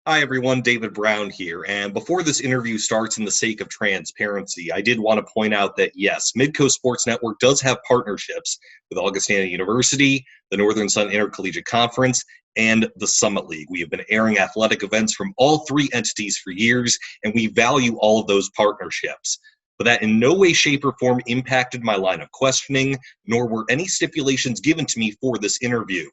Hi, everyone. David Brown here. And before this interview starts, in the sake of transparency, I did want to point out that, yes, Midco Sports Network does have partnerships with Augustana University, the Northern Sun Intercollegiate Conference, and the Summit League. We have been airing athletic events from all three entities for years, and we value all of those partnerships. But that in no way, shape, or form impacted my line of questioning, nor were any stipulations given to me for this interview.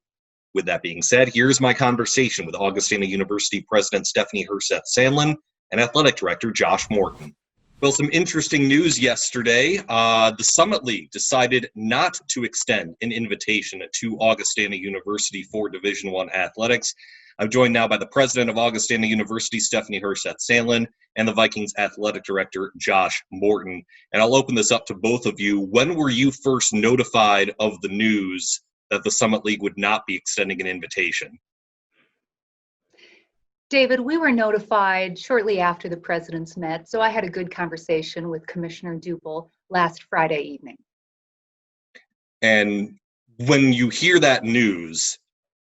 With that being said, here's my conversation with Augustana University President Stephanie Herseth Sandlin and Athletic Director Josh Morton. Well, some interesting news yesterday. The Summit League decided not to extend an invitation to Augustana University for Division I athletics. I'm joined now by the president of Augustana University, Stephanie Herseth Sandlin, and the Vikings Athletic Director, Josh Morton. And I'll open this up to both of you. When were you first notified of the news that the Summit League would not be extending an invitation? David, we were notified shortly after the presidents met, so I had a good conversation with Commissioner Duple last Friday evening. And when you hear that news,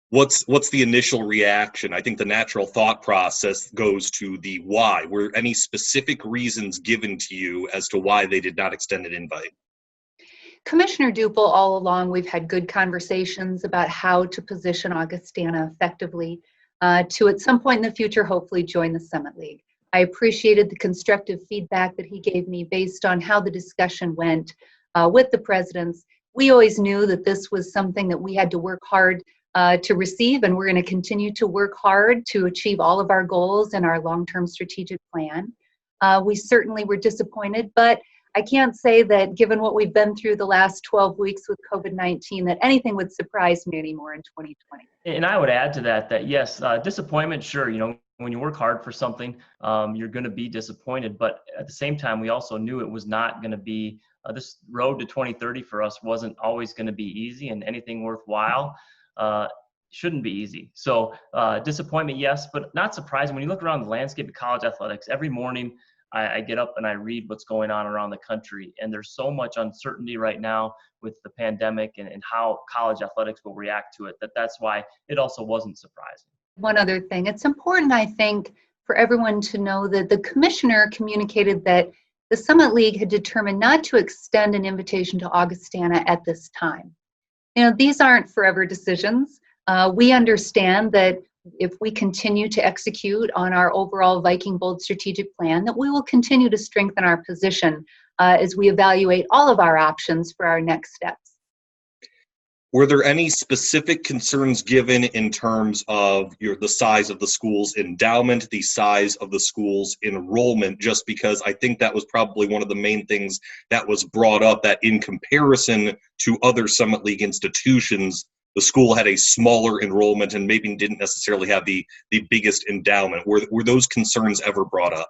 what's the initial reaction? I think the natural thought process goes to the why. Were any specific reasons given to you as to why they did not extend an invite? Commissioner Duple, all along, we've had good conversations about how to position Augustana effectively to, at some point in the future, hopefully join the Summit League. I appreciated the constructive feedback that he gave me based on how the discussion went with the presidents. We always knew that this was something that we had to work hard to receive, and we're going to continue to work hard to achieve all of our goals and our long-term strategic plan. We certainly were disappointed, but I can't say that, given what we've been through the last 12 weeks with COVID-19, that anything would surprise me anymore in 2020. And I would add to that yes, disappointment, sure. When you work hard for something, you're going to be disappointed. But at the same time, we also knew it was not going to be, this road to 2030 for us wasn't always going to be easy, and anything worthwhile shouldn't be easy. So disappointment, yes, but not surprising. When you look around the landscape of college athletics, every morning, I get up and I read what's going on around the country, and there's so much uncertainty right now with the pandemic and how college athletics will react to it, that's why it also wasn't surprising. One other thing, it's important, I think, for everyone to know that the commissioner communicated that the Summit League had determined not to extend an invitation to Augustana at this time. These aren't forever decisions. We understand that if we continue to execute on our overall Viking Bold strategic plan, that we will continue to strengthen our position as we evaluate all of our options for our next steps. Were there any specific concerns given in terms of the size of the school's endowment, the size of the school's enrollment? Just because I think that was probably one of the main things that was brought up, that in comparison to other Summit League institutions, the school had a smaller enrollment and maybe didn't necessarily have the biggest endowment. Were those concerns ever brought up?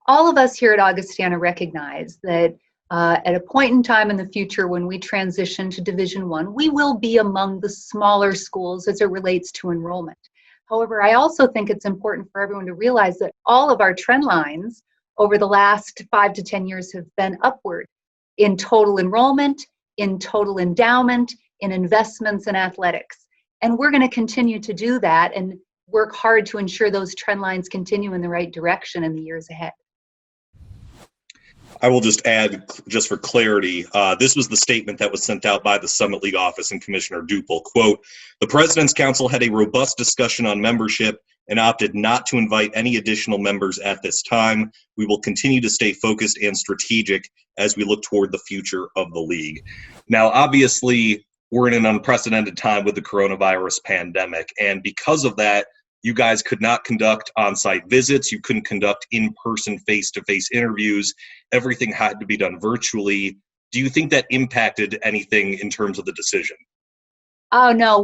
All of us here at Augustana recognize that at a point in time in the future when we transition to Division I, we will be among the smaller schools as it relates to enrollment. However, I also think it's important for everyone to realize that all of our trend lines over the last 5 to 10 years have been upward in total enrollment, in total endowment, in investments in athletics. And we're going to continue to do that and work hard to ensure those trend lines continue in the right direction in the years ahead. I will just add, just for clarity, this was the statement that was sent out by the Summit League office and Commissioner Duple. Quote, "The President's Council had a robust discussion on membership and opted not to invite any additional members at this time. We will continue to stay focused and strategic as we look toward the future of the league." Now, obviously, we're in an unprecedented time with the coronavirus pandemic, and because of that, you guys could not conduct on-site visits. You couldn't conduct in-person, face-to-face interviews. Everything had to be done virtually. Do you think that impacted anything in terms of the decision? Oh, no,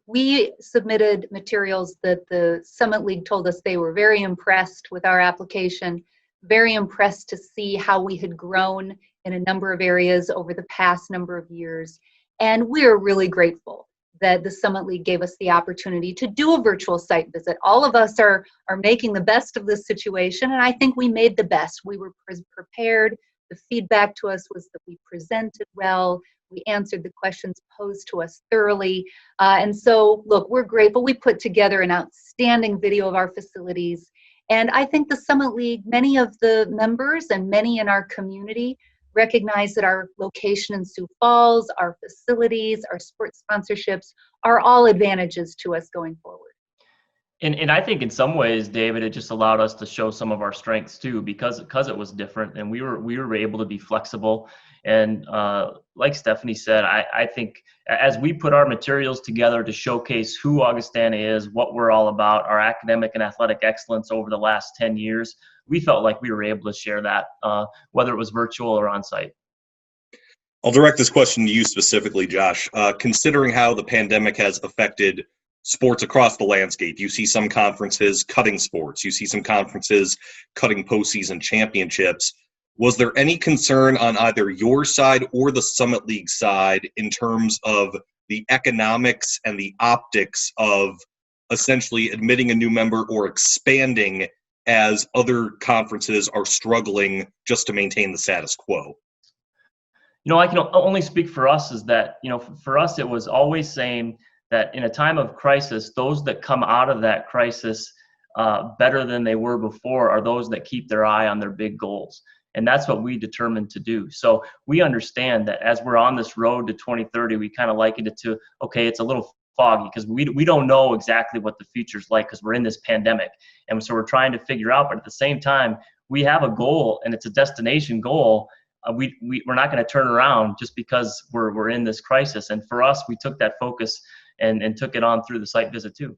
we submitted materials that the Summit League told us they were very impressed with our application, very impressed to see how we had grown in a number of areas over the past number of years. And we're really grateful that the Summit League gave us the opportunity to do a virtual site visit. All of us are making the best of this situation, and I think we made the best. We were prepared, The feedback to us was that we presented well, we answered the questions posed to us thoroughly. And so, look, we're grateful. We put together an outstanding video of our facilities. And I think the Summit League, many of the members and many in our community recognize that our location in Sioux Falls, our facilities, our sports sponsorships are all advantages to us going forward. And I think in some ways, David, it just allowed us to show some of our strengths too, because it was different, and we were able to be flexible. And like Stephanie said, I think as we put our materials together to showcase who Augustana is, what we're all about, our academic and athletic excellence over the last 10 years, we felt like we were able to share that, whether it was virtual or on site. I'll direct this question to you specifically, Josh. Considering how the pandemic has affected sports across the landscape, you see some conferences cutting sports, you see some conferences cutting postseason championships. Was there any concern on either your side or the Summit League side in terms of the economics and the optics of essentially admitting a new member or expanding as other conferences are struggling just to maintain the status quo? I can only speak for us, is that, for us, it was always saying that in a time of crisis, those that come out of that crisis better than they were before are those that keep their eye on their big goals. And that's what we determined to do. So we understand that as we're on this road to 2030, we kind of likened it to, okay, it's a little foggy because we don't know exactly what the future's like because we're in this pandemic. And so we're trying to figure out, but at the same time, we have a goal and it's a destination goal. We're not going to turn around just because we're in this crisis. And for us, we took that focus and took it on through the site visit too.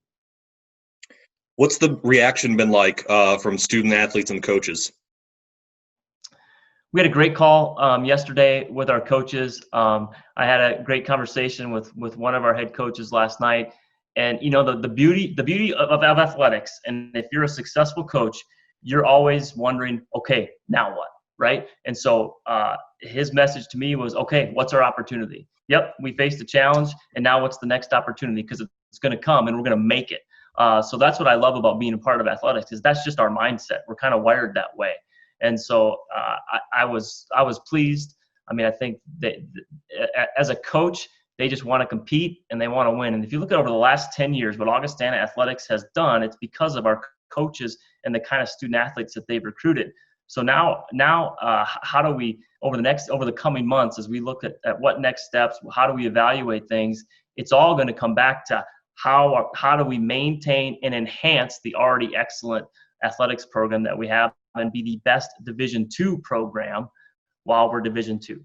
What's the reaction been like from student athletes and coaches? We had a great call yesterday with our coaches. I had a great conversation with one of our head coaches last night. And the beauty of athletics, and if you're a successful coach, you're always wondering, okay, now what, right? And so his message to me was, okay, what's our opportunity? Yep, we faced a challenge, and now what's the next opportunity? Because it's going to come, and we're going to make it. So that's what I love about being a part of athletics, is that's just our mindset. We're kind of wired that way. And so I was pleased. I mean, I think that as a coach, they just want to compete and they want to win. And if you look at over the last 10 years, what Augustana Athletics has done, it's because of our coaches and the kind of student athletes that they've recruited. So now, how do we, over the coming months, as we look at what next steps, how do we evaluate things? It's all going to come back to how do we maintain and enhance the already excellent athletics program that we have and be the best Division II program while we're Division II.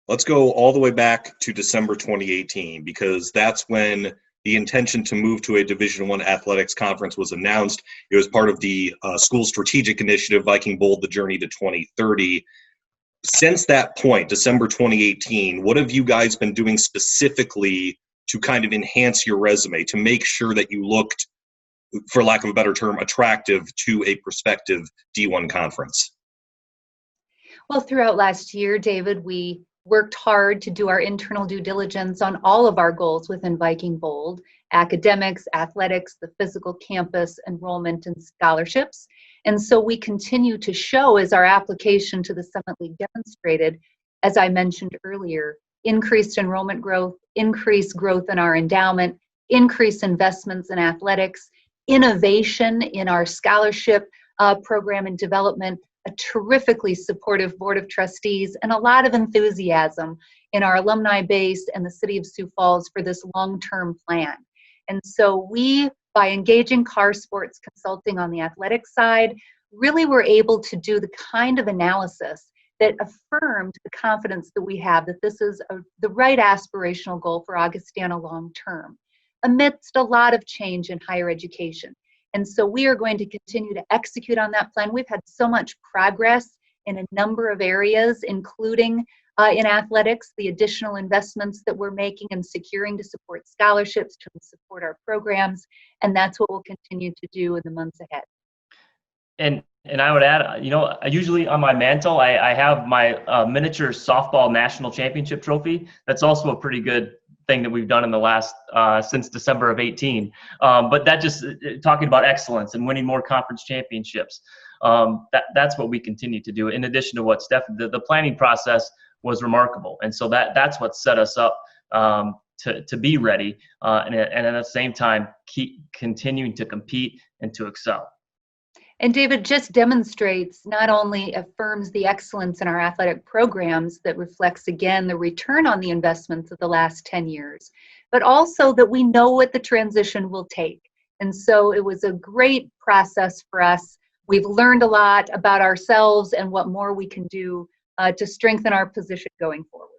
Let's go all the way back to December 2018, because that's when the intention to move to a Division I athletics conference was announced. It was part of the school strategic initiative, Viking Bold, the Journey to 2030. Since that point, December 2018, what have you guys been doing specifically to kind of enhance your resume, to make sure that you looked, for lack of a better term, attractive to a prospective D1 conference? Well, throughout last year, David, we worked hard to do our internal due diligence on all of our goals within Viking Bold: academics, athletics, the physical campus, enrollment, and scholarships. And so we continue to show, as our application to the Summit League demonstrated, as I mentioned earlier, increased enrollment growth, increased growth in our endowment, increased investments in athletics, innovation in our scholarship program and development, a terrifically supportive board of trustees, and a lot of enthusiasm in our alumni base and the city of Sioux Falls for this long-term plan. And so we, by engaging Carr Sports Consulting on the athletic side, really were able to do the kind of analysis that affirmed the confidence that we have that this is the right aspirational goal for Augustana long-term, amidst a lot of change in higher education. And so we are going to continue to execute on that plan. We've had so much progress in a number of areas, including in athletics, the additional investments that we're making and securing to support scholarships, to support our programs, and that's what we'll continue to do in the months ahead. And I would add, usually on my mantle, I have my miniature softball national championship trophy. That's also a pretty good thing that we've done in the last since December of 18. But that just talking about excellence and winning more conference championships. That's what we continue to do. In addition to what the planning process was remarkable, and so that's what set us up to be ready, and at the same time keep continuing to compete and to excel. And David just demonstrates, not only affirms the excellence in our athletic programs that reflects again the return on the investments of the last 10 years, but also that we know what the transition will take. And so it was a great process for us. We've learned a lot about ourselves and what more we can do to strengthen our position going forward.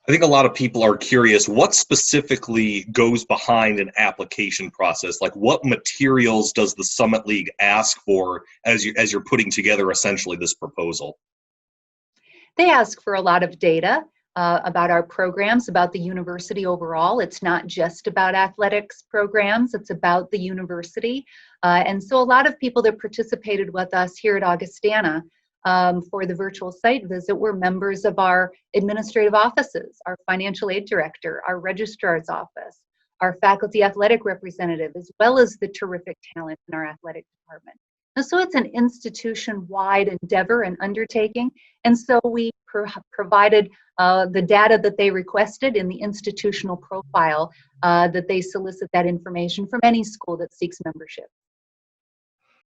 I think a lot of people are curious, what specifically goes behind an application process? Like, what materials does the Summit League ask for as you're putting together essentially this proposal? They ask for a lot of data about our programs, about the university overall. It's not just about athletics programs, it's about the university. And so a lot of people that participated with us here at Augustana for the virtual site visit were members of our administrative offices, our financial aid director, our registrar's office, our faculty athletic representative, as well as the terrific talent in our athletic department. And so it's an institution-wide endeavor and undertaking. And so we provided the data that they requested in the institutional profile that they solicit that information from any school that seeks membership.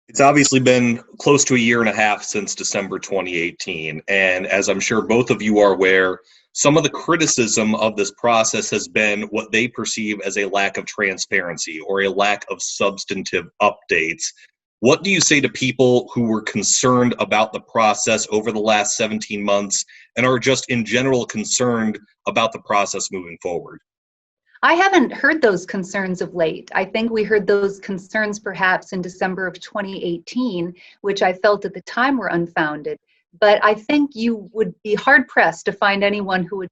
It's obviously been close to a year and a half since December 2018. And as I'm sure both of you are aware, some of the criticism of this process has been what they perceive as a lack of transparency or a lack of substantive updates. What do you say to people who were concerned about the process over the last 17 months and are just in general concerned about the process moving forward? I haven't heard those concerns of late. I think we heard those concerns perhaps in December of 2018, which I felt at the time were unfounded. But I think you would be hard-pressed to find anyone who would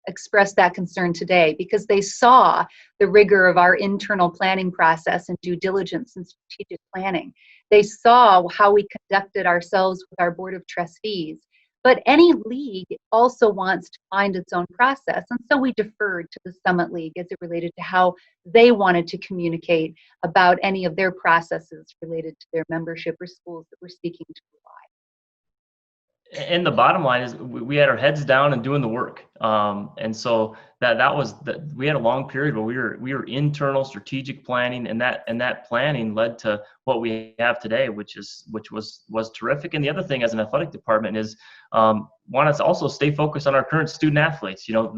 express that concern today, because they saw the rigor of our internal planning process and due diligence and strategic planning. They saw how we conducted ourselves with our board of trustees. But any league also wants to find its own process. And so we deferred to the Summit League as it related to how they wanted to communicate about any of their processes related to their membership or schools that we're seeking to provide. And the bottom line is we had our heads down and doing the work. And so we had a long period where we were internal strategic planning, and that planning led to what we have today, which was terrific. And the other thing as an athletic department is want us to also stay focused on our current student athletes. You know,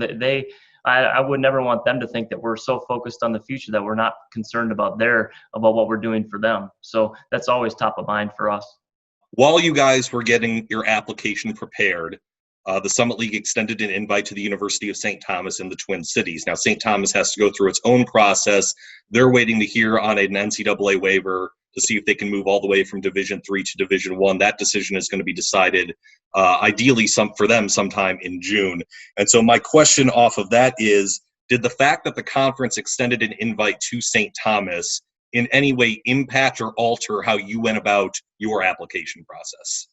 I would never want them to think that we're so focused on the future that we're not concerned about what we're doing for them. So that's always top of mind for us. While you guys were getting your application prepared, the Summit League extended an invite to the University of St. Thomas in the Twin Cities. Now, St. Thomas has to go through its own process. They're waiting to hear on an NCAA waiver to see if they can move all the way from Division III to Division I. That decision is going to be decided ideally for them sometime in June. And so my question off of that is, did the fact that the conference extended an invite to St. Thomas in any way impact or alter how you went about your application process?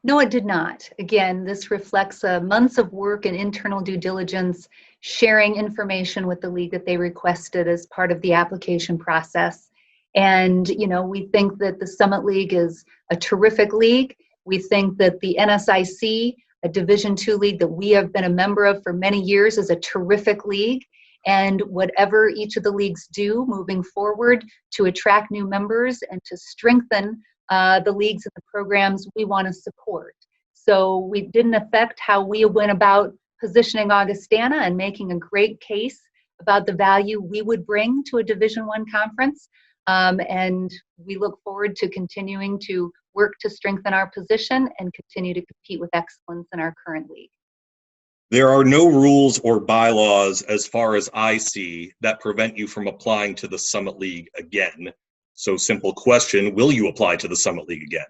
No, it did not. Again, this reflects months of work and internal due diligence, sharing information with the league that they requested as part of the application process. And, you know, we think that the Summit League is a terrific league. We think that the NSIC, a Division II league that we have been a member of for many years, is a terrific league. And whatever each of the leagues do moving forward to attract new members and to strengthen the leagues and the programs, we want to support. So we didn't affect how we went about positioning Augustana and making a great case about the value we would bring to a Division I conference. And we look forward to continuing to work to strengthen our position and continue to compete with excellence in our current league. There are no rules or bylaws, as far as I see, that prevent you from applying to the Summit League again. So, simple question, will you apply to the Summit League again?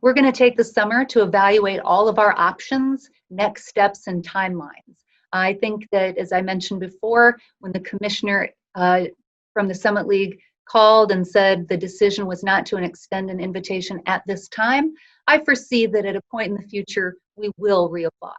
We're going to take the summer to evaluate all of our options, next steps, and timelines. I think that, as I mentioned before, when the commissioner from the Summit League called and said the decision was not to extend an invitation at this time, I foresee that at a point in the future, we will reapply.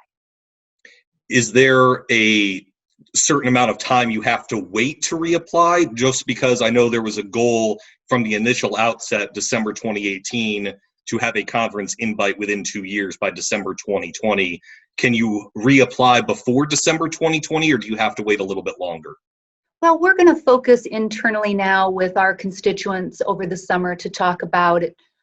Is there a certain amount of time you have to wait to reapply? Just because I know there was a goal from the initial outset, December 2018, to have a conference invite within 2 years by December 2020. Can you reapply before December 2020, or do you have to wait a little bit longer? Well, we're going to focus internally now with our constituents over the summer to talk about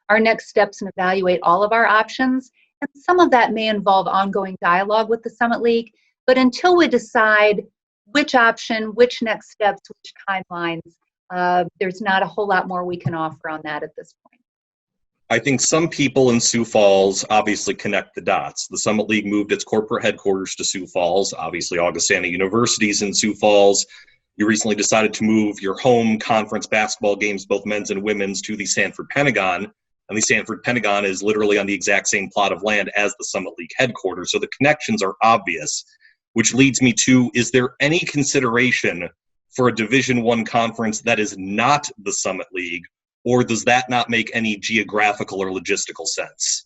our next steps and evaluate all of our options. And some of that may involve ongoing dialogue with the Summit League. But until we decide which option, which next steps, which timelines, there's not a whole lot more we can offer on that at this point. I think some people in Sioux Falls obviously connect the dots. The Summit League moved its corporate headquarters to Sioux Falls. Obviously, Augustana University's in Sioux Falls. You recently decided to move your home conference basketball games, both men's and women's, to the Sanford Pentagon. And the Sanford Pentagon is literally on the exact same plot of land as the Summit League headquarters. So the connections are obvious, which leads me to, is there any consideration for a Division I conference that is not the Summit League, or does that not make any geographical or logistical sense?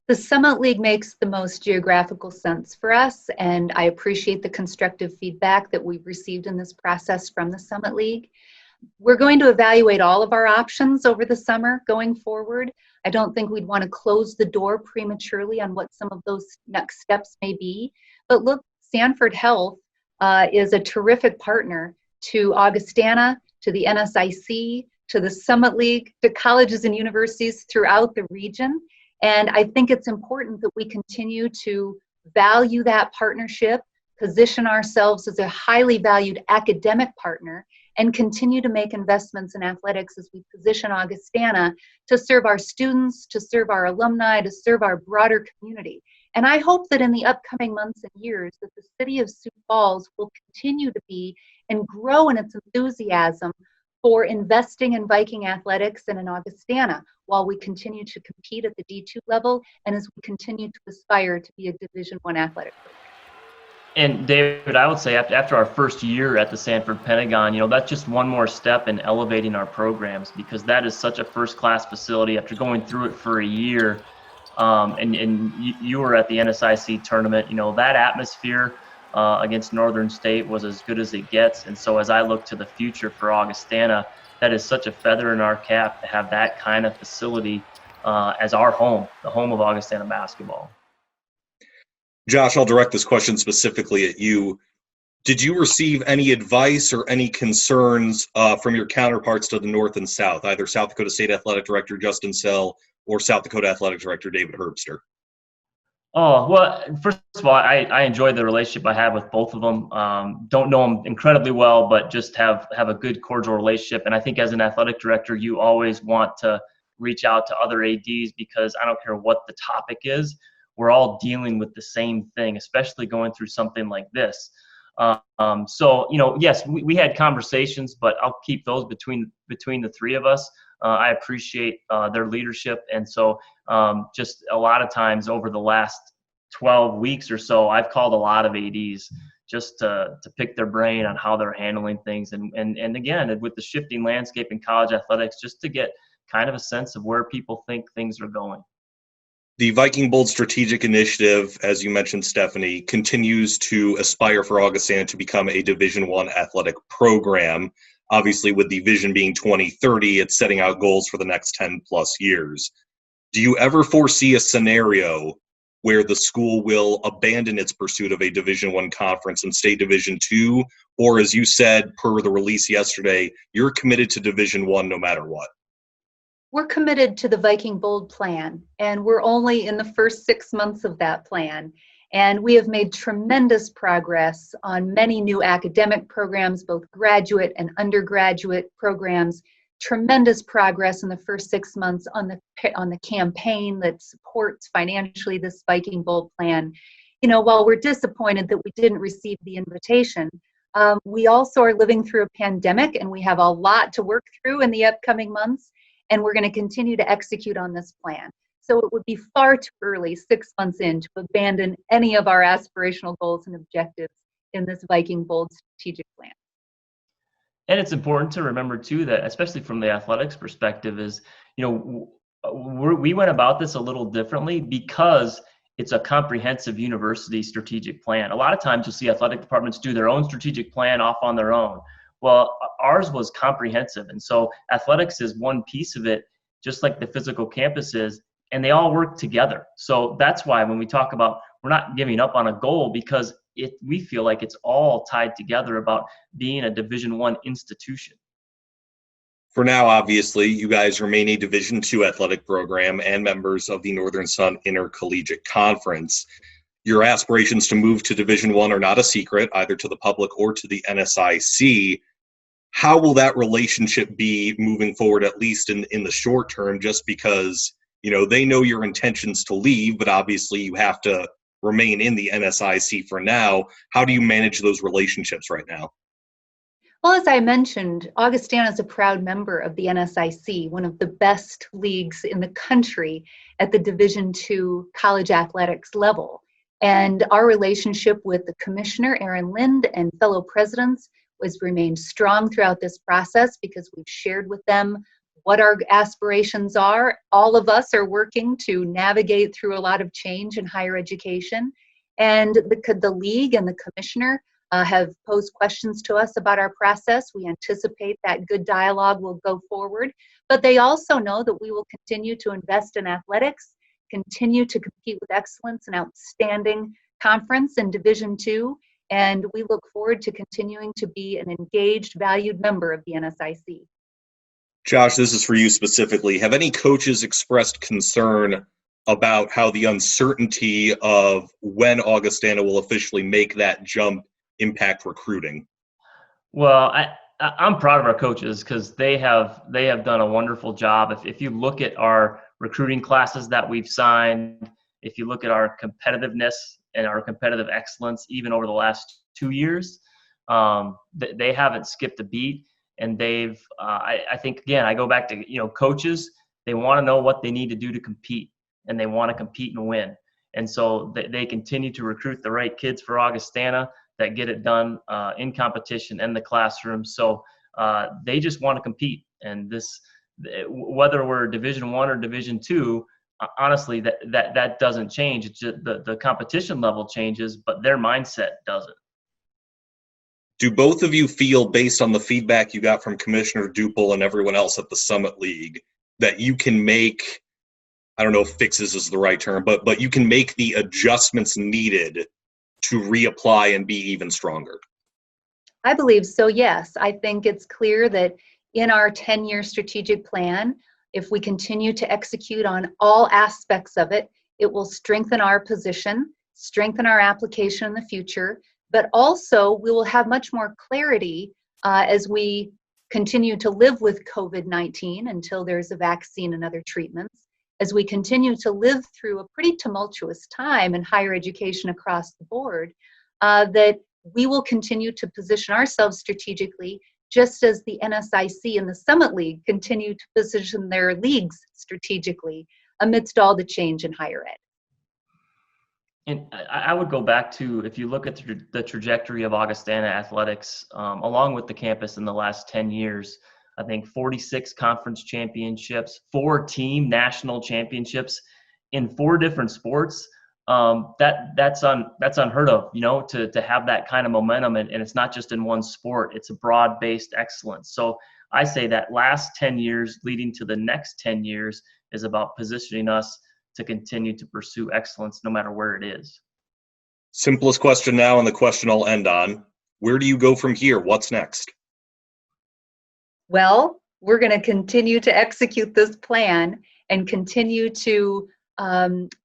The Summit League makes the most geographical sense for us, and I appreciate the constructive feedback that we've received in this process from the Summit League. We're going to evaluate all of our options over the summer going forward. I don't think we'd want to close the door prematurely on what some of those next steps may be. But look, Sanford Health is a terrific partner to Augustana, to the NSIC, to the Summit League, to colleges and universities throughout the region. And I think it's important that we continue to value that partnership, position ourselves as a highly valued academic partner, and continue to make investments in athletics as we position Augustana to serve our students, to serve our alumni, to serve our broader community. And I hope that in the upcoming months and years that the city of Sioux Falls will continue to be and grow in its enthusiasm for investing in Viking athletics and in Augustana while we continue to compete at the D2 level and as we continue to aspire to be a Division I athletic program. And David, I would say after our first year at the Sanford Pentagon, that's just one more step in elevating our programs, because that is such a first-class facility. After going through it for a year, and you were at the NSIC tournament, that atmosphere against Northern State was as good as it gets. And so as I look to the future for Augustana, that is such a feather in our cap to have that kind of facility as our home, the home of Augustana basketball. Josh, I'll direct this question specifically at you. Did you receive any advice or any concerns from your counterparts to the north and south, either South Dakota State Athletic Director Justin Sell or South Dakota Athletic Director David Herbster? Oh, well, first of all, I enjoy the relationship I have with both of them. Don't know them incredibly well, but just have a good, cordial relationship. And I think as an athletic director, you always want to reach out to other ADs, because I don't care what the topic is, we're all dealing with the same thing, especially going through something like this. So, yes, we had conversations, but I'll keep those between the three of us. I appreciate their leadership. And so just a lot of times over the last 12 weeks or so, I've called a lot of ADs just to pick their brain on how they're handling things. And again, with the shifting landscape in college athletics, just to get kind of a sense of where people think things are going. The Viking Bold Strategic Initiative, as you mentioned, Stephanie, continues to aspire for Augustana to become a Division I athletic program. Obviously, with the vision being 2030, it's setting out goals for the next 10 plus years. Do you ever foresee a scenario where the school will abandon its pursuit of a Division I conference and stay Division II? Or, as you said, per the release yesterday, you're committed to Division I no matter what? We're committed to the Viking Bold plan, and we're only in the first 6 months of that plan. And we have made tremendous progress on many new academic programs, both graduate and undergraduate programs. Tremendous progress in the first 6 months on the campaign that supports financially this Viking Bold plan. While we're disappointed that we didn't receive the invitation, we also are living through a pandemic, and we have a lot to work through in the upcoming months. And we're going to continue to execute on this plan. So it would be far too early, 6 months in, to abandon any of our aspirational goals and objectives in this Viking Bold strategic plan. And it's important to remember, too, that especially from the athletics perspective is, we went about this a little differently because it's a comprehensive university strategic plan. A lot of times you'll see athletic departments do their own strategic plan off on their own. Well, ours was comprehensive. And so athletics is one piece of it, just like the physical campus is, and they all work together. So that's why when we talk about we're not giving up on a goal, because we feel like it's all tied together about being a Division I institution. For now, obviously, you guys remain a Division II athletic program and members of the Northern Sun Intercollegiate Conference. Your aspirations to move to Division I are not a secret, either to the public or to the NSIC. How will that relationship be moving forward, at least in the short term, just because, they know your intentions to leave, but obviously you have to remain in the NSIC for now. How do you manage those relationships right now? Well, as I mentioned, Augustana is a proud member of the NSIC, one of the best leagues in the country at the Division II college athletics level. And our relationship with the commissioner, Aaron Lind, and fellow presidents has remained strong throughout this process because we've shared with them what our aspirations are. All of us are working to navigate through a lot of change in higher education. And the league and the commissioner have posed questions to us about our process. We anticipate that good dialogue will go forward, but they also know that we will continue to invest in athletics, continue to compete with excellence, an outstanding conference in Division II, and we look forward to continuing to be an engaged, valued member of the NSIC. Josh, this is for you specifically. Have any coaches expressed concern about how the uncertainty of when Augustana will officially make that jump impact recruiting? Well, I'm proud of our coaches because they have done a wonderful job. If you look at our recruiting classes that we've signed, if you look at our competitiveness and our competitive excellence, even over the last 2 years, they haven't skipped a beat. And they've, I think, again, I go back to, coaches, they want to know what they need to do to compete, and they want to compete and win. And so they continue to recruit the right kids for Augustana that get it done in competition and the classroom. So they just want to compete. And this, whether we're Division I or Division II, honestly, that doesn't change. It's just the competition level changes, but their mindset doesn't. Do both of you feel, based on the feedback you got from Commissioner Duple and everyone else at the Summit League, that you can make, I don't know if fixes is the right term, but you can make the adjustments needed to reapply and be even stronger? I believe so, yes. I think it's clear that in our 10-year strategic plan, if we continue to execute on all aspects of it, it will strengthen our position, strengthen our application in the future, but also we will have much more clarity as we continue to live with COVID-19 until there's a vaccine and other treatments, as we continue to live through a pretty tumultuous time in higher education across the board, that we will continue to position ourselves strategically, just as the NSIC and the Summit League continue to position their leagues strategically amidst all the change in higher ed. And I would go back to, if you look at the trajectory of Augustana athletics, along with the campus in the last 10 years, I think 46 conference championships, 4 team national championships in 4 different sports. That's unheard of, to have that kind of momentum. And it's not just in one sport, it's a broad-based excellence. So I say that last 10 years leading to the next 10 years is about positioning us to continue to pursue excellence no matter where it is. Simplest question now, and the question I'll end on. Where do you go from here? What's next? Well, we're going to continue to execute this plan and continue to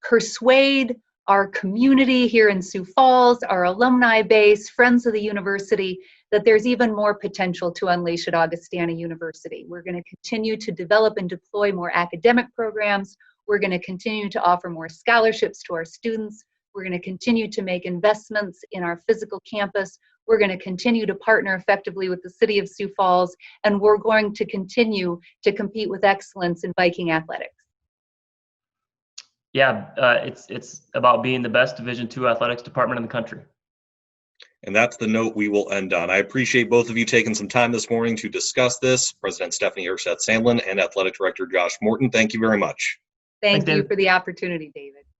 persuade our community here in Sioux Falls, our alumni base, friends of the university, that there's even more potential to unleash at Augustana University. We're going to continue to develop and deploy more academic programs. We're going to continue to offer more scholarships to our students. We're going to continue to make investments in our physical campus. We're going to continue to partner effectively with the city of Sioux Falls, and we're going to continue to compete with excellence in Viking athletics. Yeah, it's about being the best Division II athletics department in the country. And that's the note we will end on. I appreciate both of you taking some time this morning to discuss this. President Stephanie Herseth Sandlin and Athletic Director Josh Morton, thank you very much. Thank you for the opportunity, David.